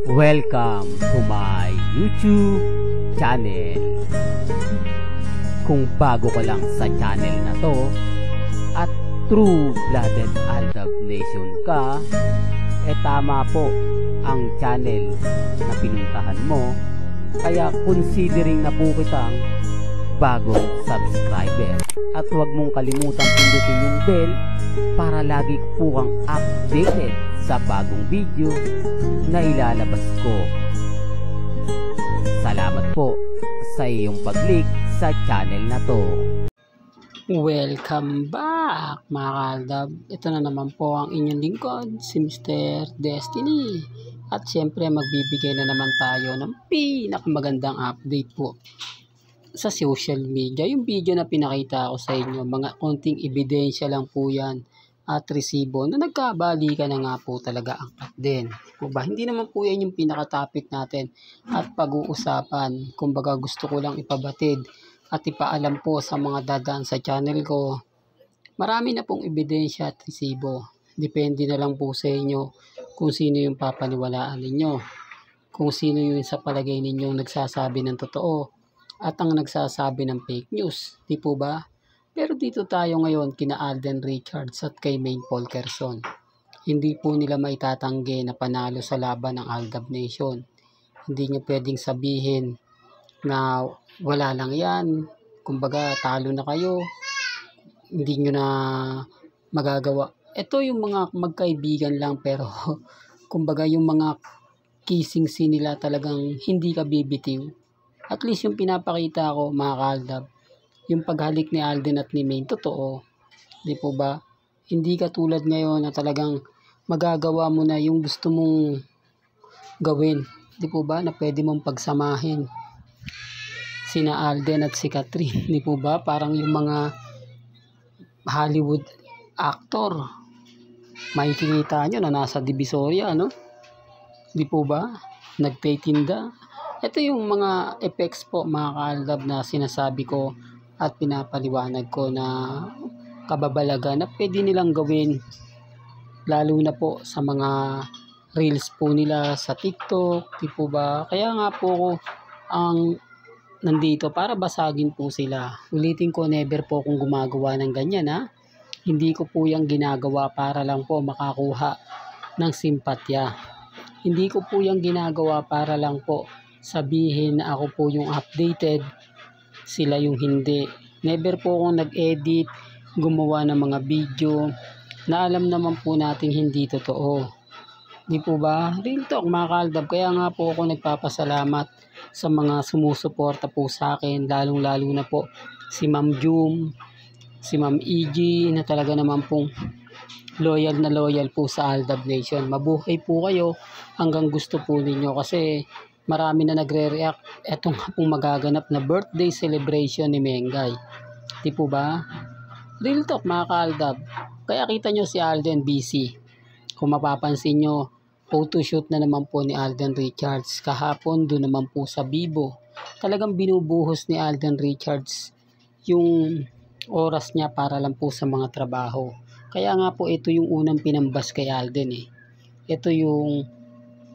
Welcome to my YouTube channel. Kung bago ka lang sa channel na to at true-blooded Aldab Nation ka, tama po ang channel na pinuntahan mo. Kaya considering na po kitang bagong subscriber. At huwag mong kalimutan pindutin yung bell para lagi po kang updated sa bagong video na ilalabas ko. Salamat po sa iyong pag-click sa channel na to. Welcome back mga kaaldab. Ito na naman po ang inyong lingkod, si Mr. Destiny. At syempre magbibigay na naman tayo ng pinakamagandang update po sa social media. Yung video na pinakita ko sa inyo, mga konting ebidensya lang po yan at resibo na nagkabalikan na nga po talaga ang din. Diba? Hindi naman po yan yung pinaka-topic natin at pag-uusapan. Kumbaga gusto ko lang ipabatid at ipaalam po sa mga dadaan sa channel ko. Marami na pong ebidensya at resibo. Depende na lang po sa inyo kung sino yung papaniwalaan ninyo. Kung sino yung sa palagay ninyong nagsasabi ng totoo at ang nagsasabi ng fake news. Di po ba? Pero dito tayo ngayon kina Alden Richards at kay Maine Fulkerson. Hindi po nila maitatanggi na panalo sa laban ng Aldab Nation. Hindi nyo pwedeng sabihin na wala lang yan. Kumbaga talo na kayo. Hindi nyo na magagawa. Ito yung mga magkaibigan lang pero kumbaga yung mga kissing scene nila talagang hindi ka bibitiw. At least yung pinapakita ko mga kaaldab, yung paghalik ni Alden at ni Maine, totoo. Di po ba? Hindi katulad ngayon na talagang magagawa mo na yung gusto mong gawin. Di po ba? Na pwede mong pagsamahin sina Alden at si Catherine. Di po ba? Parang yung mga Hollywood actor. Makikita nyo na nasa Divisoria, no? Di po ba? Nagtitinda. Ito yung mga effects po mga kaaldab na sinasabi ko at pinapaliwanag ko na kababalaga na pwede nilang gawin lalo na po sa mga reels po nila sa TikTok, di po ba? Kaya nga po ako ang nandito para basagin po sila. Ulitin ko, never po akong gumagawa ng ganyan ha. Hindi ko po yung ginagawa para lang po makakuha ng simpatya. Hindi ko po yung ginagawa para lang po sabihin na ako po yung updated, sila yung hindi. Never po akong nag-edit, gumawa ng mga video na alam naman po natin hindi totoo. Di po ba? Real talk mga kaaldab. Kaya nga po ako nagpapasalamat sa mga sumusuporta po sa akin, lalong-lalo na po si Ma'am Jum, si Ma'am EG na talaga naman pong loyal na loyal po sa Aldab Nation. Mabuhay po kayo hanggang gusto po ninyo kasi marami na nagre-react. Etong pong magaganap na birthday celebration ni Mengay. Di po ba? Real talk mga kaaldab. Kaya kita nyo si Alden busy. Kung mapapansin nyo, photoshoot na naman po ni Alden Richards. Kahapon doon naman po sa Bibo. Talagang binubuhos ni Alden Richards yung oras niya para lang po sa mga trabaho. Kaya nga po ito yung unang pinambas kay Alden eh. Ito yung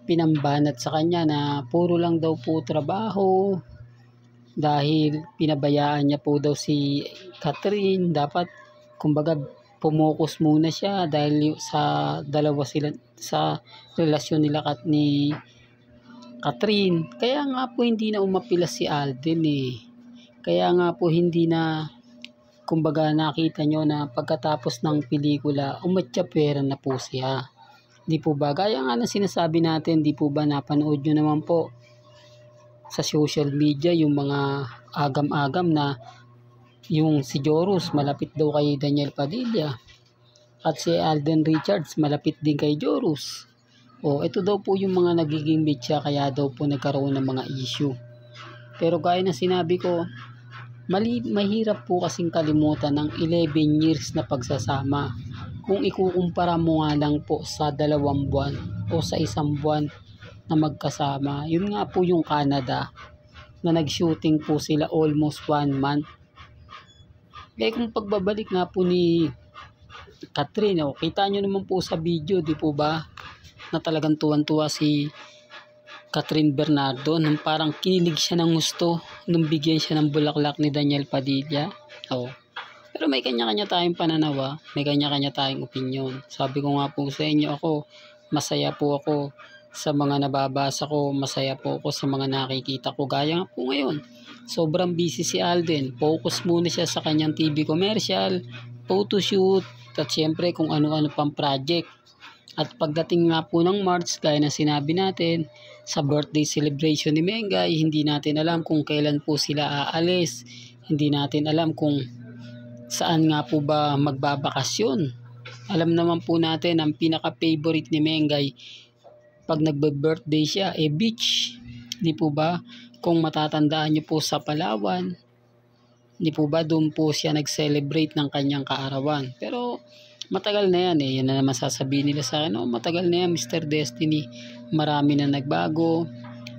pinambanat sa kanya na puro lang daw po trabaho dahil pinabayaan niya po daw si Catherine. Dapat kumbaga pumokus muna siya dahil sa dalawa sila sa relasyon nila ni Catherine. Kaya nga po hindi na umapilas si Alden eh. Kaya nga po hindi na kumbaga nakita nyo na pagkatapos ng pelikula umatyapwera na po siya. Di po ba? Gaya nga na sinasabi natin, di po ba napanood nyo naman po sa social media yung mga agam-agam na yung si Jorus malapit daw kay Daniel Padilla at si Alden Richards malapit din kay Jorus. O ito daw po yung mga nagiging bitya kaya daw po nagkaroon ng mga issue. Pero gaya na sinabi ko, mahirap po kasing kalimutan ng 11 years na pagsasama. Kung ikukumpara mo nga lang po sa 2 buwan o sa 1 buwan na magkasama, yun nga po yung Canada na nag-shooting po sila almost 1 month. Kaya kung pagbabalik nga po ni Catherine, kita nyo naman po sa video, di po ba, na talagang tuwan-tuwa si Catherine Bernardo nung parang kinilig siya ng gusto nung bigyan siya ng bulaklak ni Daniel Padilla. Oh. Pero may kanya-kanya tayong pananaw, may kanya-kanya tayong opinion. Sabi ko nga po sa inyo, masaya po ako sa mga nababasa ko, masaya po ako sa mga nakikita ko. Gaya nga po ngayon, sobrang busy si Alden. Focus muna siya sa kanyang TV commercial, photoshoot, at syempre kung ano-ano pang project. At pagdating nga po ng March, gaya na sinabi natin, sa birthday celebration ni Mengay, hindi natin alam kung kailan po sila aalis. Hindi natin alam kung saan nga po ba magbabakasyon. Alam naman po natin, ang pinaka-favorite ni Mengay, pag nagbe-birthday siya, beach. Di po ba? Kung matatandaan niyo po sa Palawan, di po ba doon po siya nag-celebrate ng kanyang kaarawan. Pero matagal na yan yan na naman sasabihin nila sa akin, matagal na yan Mr. Destiny, marami na nagbago,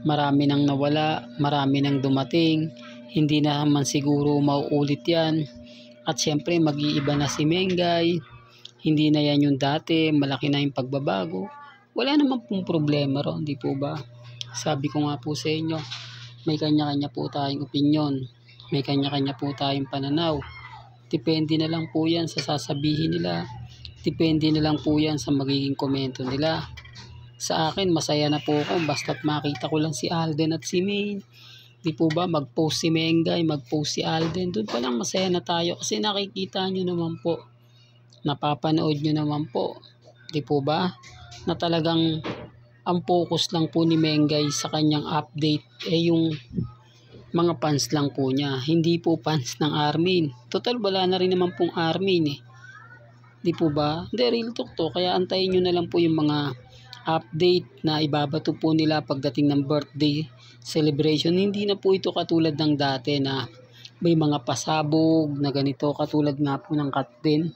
marami nang nawala, marami nang dumating, hindi na naman siguro mauulit yan. At syempre mag-iiba na si Mengay, hindi na yan yung dati, malaki na yung pagbabago. Wala naman pong problema ron, di po ba? Sabi ko nga po sa inyo, may kanya-kanya po tayong opinion, may kanya-kanya po tayong pananaw. Depende na lang po yan sa sasabihin nila. Depende na lang po yan sa magiging komento nila. Sa akin, masaya na po ako basta't makita ko lang si Alden at si Maine. Di po ba, mag-post si Mengay, mag-post si Alden. Doon pa lang masaya na tayo kasi nakikita nyo naman po. Napapanood nyo naman po. Di po ba? Na talagang ang focus lang po ni Mengay sa kanyang update yung mga fans lang po niya, hindi po fans ng Armin. Total wala na rin naman pong Armin Di po ba? Hindi, real talk to. Kaya antayin nyo na lang po yung mga update na ibabato po nila pagdating ng birthday celebration. Hindi na po ito katulad ng dati na may mga pasabog na ganito, katulad nga po ng Katden.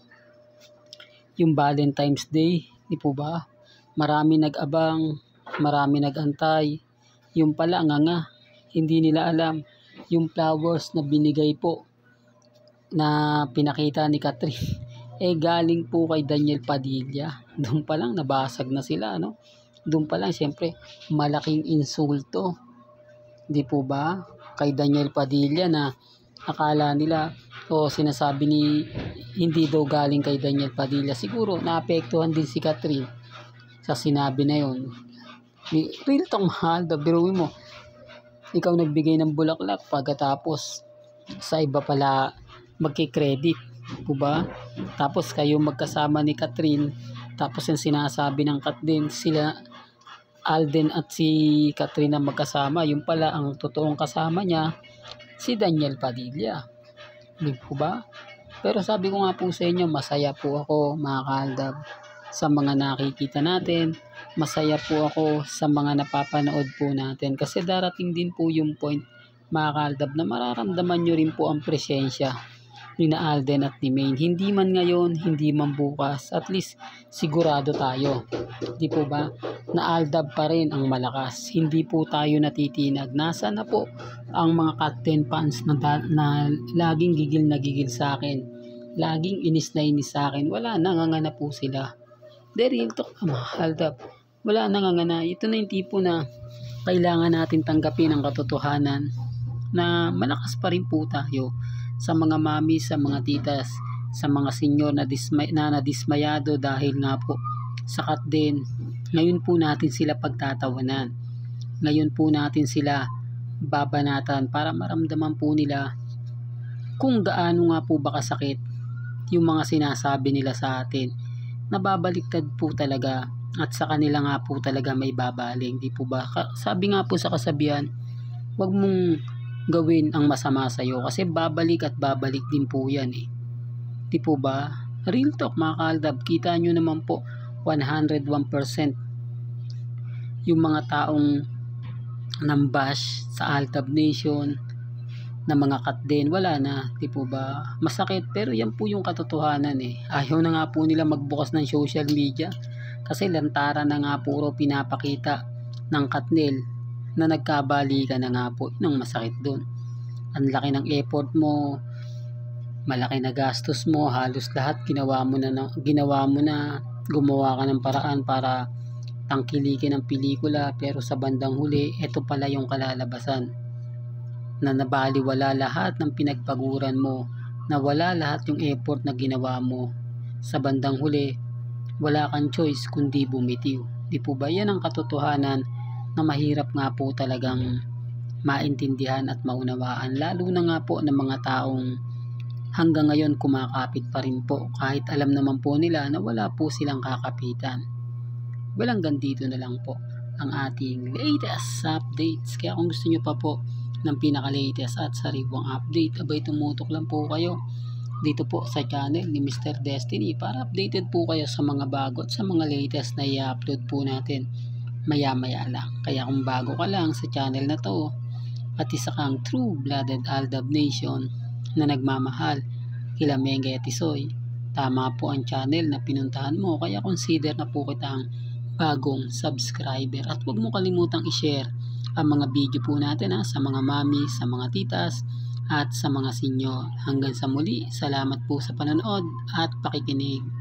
Yung Valentine's Day, di po ba? Marami nag-abang, marami nag-antay. Yung pala nga, hindi nila alam yung flowers na binigay po na pinakita ni Catherine galing po kay Daniel Padilla. Doon pa lang nabasag na sila, doon pa lang siyempre malaking insulto, di po ba, kay Daniel Padilla, na akala nila sinasabi ni hindi daw galing kay Daniel Padilla. Siguro naapektuhan din si Catherine sa sinabi na yon. Real talk, mahal, biruin mo, ikaw nagbigay ng bulaklak pagkatapos sa iba pala magki-credit, po ba? Tapos kayo magkasama ni Catherine, tapos yung sinasabi ng Katden, sila Alden at si Catherine na magkasama, yung pala ang totoong kasama niya si Daniel Padilla, di po ba? Pero sabi ko nga po sa inyo, masaya po ako mga kaaldab sa mga nakikita natin, masaya po ako sa mga napapanood po natin, kasi darating din po yung point mga kaaldab na mararamdaman nyo rin po ang presensya ni na Alden at ni Maine. Hindi man ngayon, hindi man bukas, at least sigurado tayo, di po ba, na Aldab pa rin ang malakas. Hindi po tayo natitinag. Nasa na po ang mga Katden fans na laging gigil na gigil sa akin, laging inis na inis sa akin. Wala, nangangana po sila. Real talk, Aldab, wala, nangangana. Ito na yung tipo na kailangan natin tanggapin ang katotohanan na malakas pa rin po tayo. Sa mga mami, sa mga titas, sa mga senyor na nadismayado dahil nga po sa Katden, ngayon po natin sila pagtatawanan. Ngayon po natin sila babanatan para maramdaman po nila kung gaano nga po ba kasakit yung mga sinasabi nila sa atin. Nababaliktad po talaga at sa kanila nga po talaga may babaling, di po ba? Sabi nga po sa kasabihan, wag mong gawin ang masama sa iyo kasi babalik at babalik din po yan di po ba? Real talk mga kaaldab, kita nyo naman po 101% yung mga taong nambash sa Aldab Nation na mga Katden, wala na, di po ba? Masakit, pero yan po yung katotohanan Ayaw na nga po nila magbukas ng social media kasi lantaran na nga puro pinapakita ng Katnel na nagkabalikan na nga po. Nang masakit doon, ang laki ng effort mo, malaki na gastos mo, halos lahat ginawa mo na, gumawa ka ng paraan para tangkilikin ng pelikula, pero sa bandang huli, ito pala yung kalalabasan. Na nabaliwala lahat ng pinagpaguran mo, nawala lahat yung effort na ginawa mo. Sa bandang huli, wala kang choice kundi bumitiw. Di po ba yan ang katotohanan na mahirap nga po talagang maintindihan at maunawaan, lalo na nga po ng mga taong hanggang ngayon kumakapit pa rin po kahit alam naman po nila na wala po silang kakapitan. Well, hanggang dito na lang po ang ating latest updates. Kaya kung gusto nyo pa po ng pinaka-latest at sariwang update, abay tumutok lang po kayo dito po sa channel ni Mr. Destiny para updated po kayo sa mga bago at sa mga latest na i-upload po natin maya-maya lang. Kaya kung bago ka lang sa channel na to at isa kang true-blooded Aldab Nation na nagmamahal kila Mengay at Tisoy, tama po ang channel na pinuntahan mo, kaya consider na po kitang bagong subscriber. At huwag mo kalimutang i-share ang mga video po natin sa mga mami, sa mga titas at sa mga senyor. Hanggang sa muli, salamat po sa panonood at pakikinig.